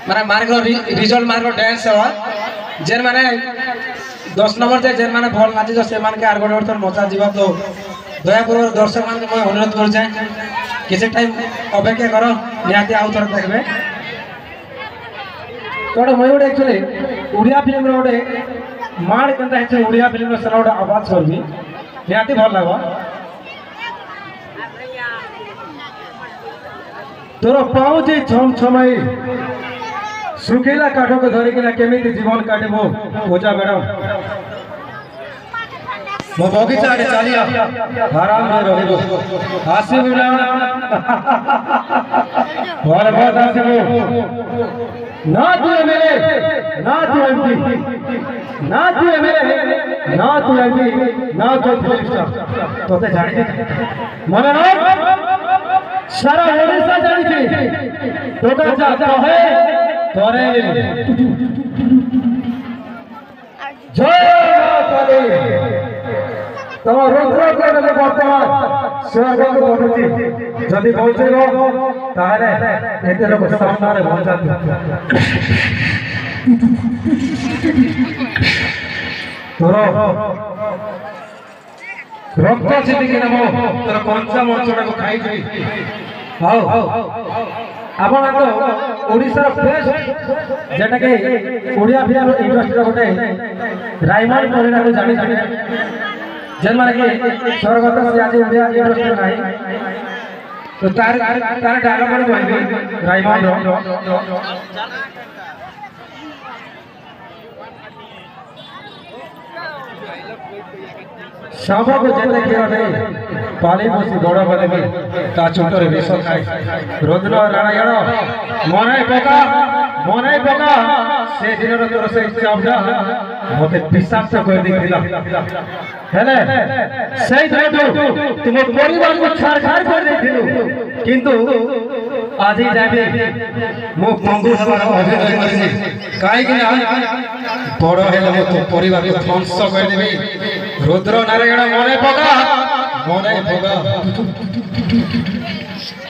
माने mark result mark dance हवा जेन माने 10 नंबर जे जेन माने भल नाची से मान के आर गोटे थोर मजा जीवा तो दयापूर्वक दर्शक मान के अनुरोध कर जाए किसी टाइम अपेक्षा करो निहाती आउ थोड़ा देखबे तो मैं गोटे एक्चुअली उड़िया फिल्म रो गोटे माड़ केनता है उड़िया फिल्म रो सरा गोटे आवाज करबी निहाती भल लागो तोर पाउजी छम छमई सुखीला काठ को धरिकिना केमिति जीवन काटबो पूजा मैडम मो बगीचा आड़े चलिया आराम रे रहबो आसीबो ना भले बहुत आसीबो ना तू एमएलए ना तू एमपी ना तू एमएलए ना तू एमपी ना तू फिल्म स्टार तोते जानि मने न सारा ओडिशा जानि छी तोका जा कहे तोरे जय काली तम रुद्र के वर्तमान स्वर्ग को पहुंची जदि पहुंचेगो तारे एते लोक सामना रे पहुंचाती तोरो रक्त सिद्धि के नमो तोर पंचम अंचल को खाई छी आओ आपण तो ओडिसा बेस्ट जेटा के ओडिया फिल्म इंडस्ट्री गोटे रायमन परिणा को जानि जानि जन माने के स्वर्गत से आज ओडिया इंडस्ट्री नाही तो तार डायलॉग में कहबी रायमन रो शाम को जेते खेल नहीं पाली बसी गड़ बने ता चुटर विष खाए रुद्र नारायण मनाई पका से दिन तोर से चावडा मते विषाक्त कर दिला हेले सही थेतु तुम परिवार को छारखार कर देथिलु किंतु आज ही जाबे मो पंगु हमार अभिनय करछि काई कि ना बड़ हेले मो तो परिवार को ध्वंस कर देबी रुद्र नारायण मने पका